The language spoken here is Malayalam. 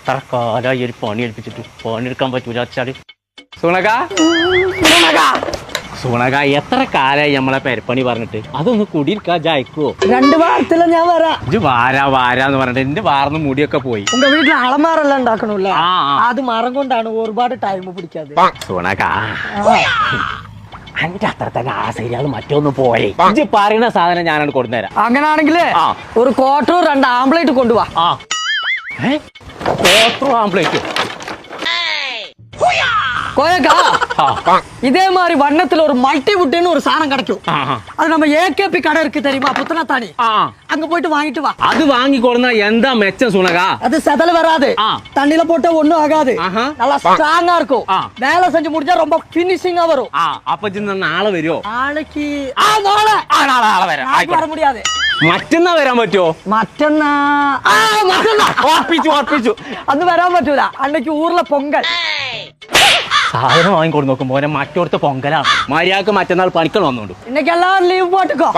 എത്ര കാലമായി ഒരു പണി ഏൽപ്പിച്ചിട്ട് പണിയെടുക്കാൻ പറ്റൂല വെച്ചാല് സുണക എത്ര കാലായി നമ്മളെ പെരപ്പണി പറഞ്ഞിട്ട് അതൊന്ന് കുടിയിരിക്കാ ജയിക്കുവോ? 2 വാരത്തില് ഞാൻ വരാം. ഇത് വാരാന്ന് പറഞ്ഞിട്ട് എന്റെ വാർന്ന് മുടിയൊക്കെ പോയി. ഉங்க വീട്ടിൽ അളമാറെല്ലാം ഉണ്ടാക്കണല്ലേ? അത് മരം കൊണ്ടാണ് ഒരുപാട് ടൈം പിടിക്കാതെ. സുണക അതിന്റെ അത്ര തന്നെ ആ ശരിയാൾ മറ്റൊന്ന് പോയി ഇജ്ജ് പറയുന്ന സാധനം ഞാനാണ് കൊണ്ടുവരാം. അങ്ങനാണെങ്കിലേ ഒരു ക്വാർട്ടർ 2 ആംപ്ലേറ്റ് കൊണ്ടുപോവാ. ആംപ്ലേറ്റ് இதே மாதிரி வண்ணத்துல ஒரு மல்டிவுட்னு ஒரு சாணம் கிடைக்கும். அது நம்ம ஏகேபி கடை இருக்கு தெரியுமா, புத்தனத்தானி, அங்க போயிட்டு வாங்கிட்டு வா. அது வாங்கி கொடுத்தா எந்த மெச்சம் சுனகா? அது செதல வராது, தண்ணில போட்டா ஒண்ணும் ஆகாது, நல்லா ஸ்ட்ராங்கா இருக்கும். வேலை செஞ்சு முடிஞ்சா ரொம்ப ஃபினிஷிங்கா வரும். அப்ப நாளை വരുമോ? നാളേക്ക് നാളെ വര முடியாது. മറ്റന്നാ വരാൻ പറ്റുമോ? മറ്റന്നാ ഓർപ്പിച്ചു അന്ന് വരാൻ പറ്റൂല. അന്നേക്ക് ഊർലെ പൊങ്കൽ സാധനം വാങ്ങിക്കൊണ്ടു നോക്കുമ്പോ മറ്റോടത്തെ പൊങ്കലാണ്. മര്യാദക്ക് മറ്റന്നാൾ പണിക്കൾ വന്നോണ്ടു. ഇന്നേക്ക് എല്ലാവരും ലീവ് പോട്ടിക്കോ.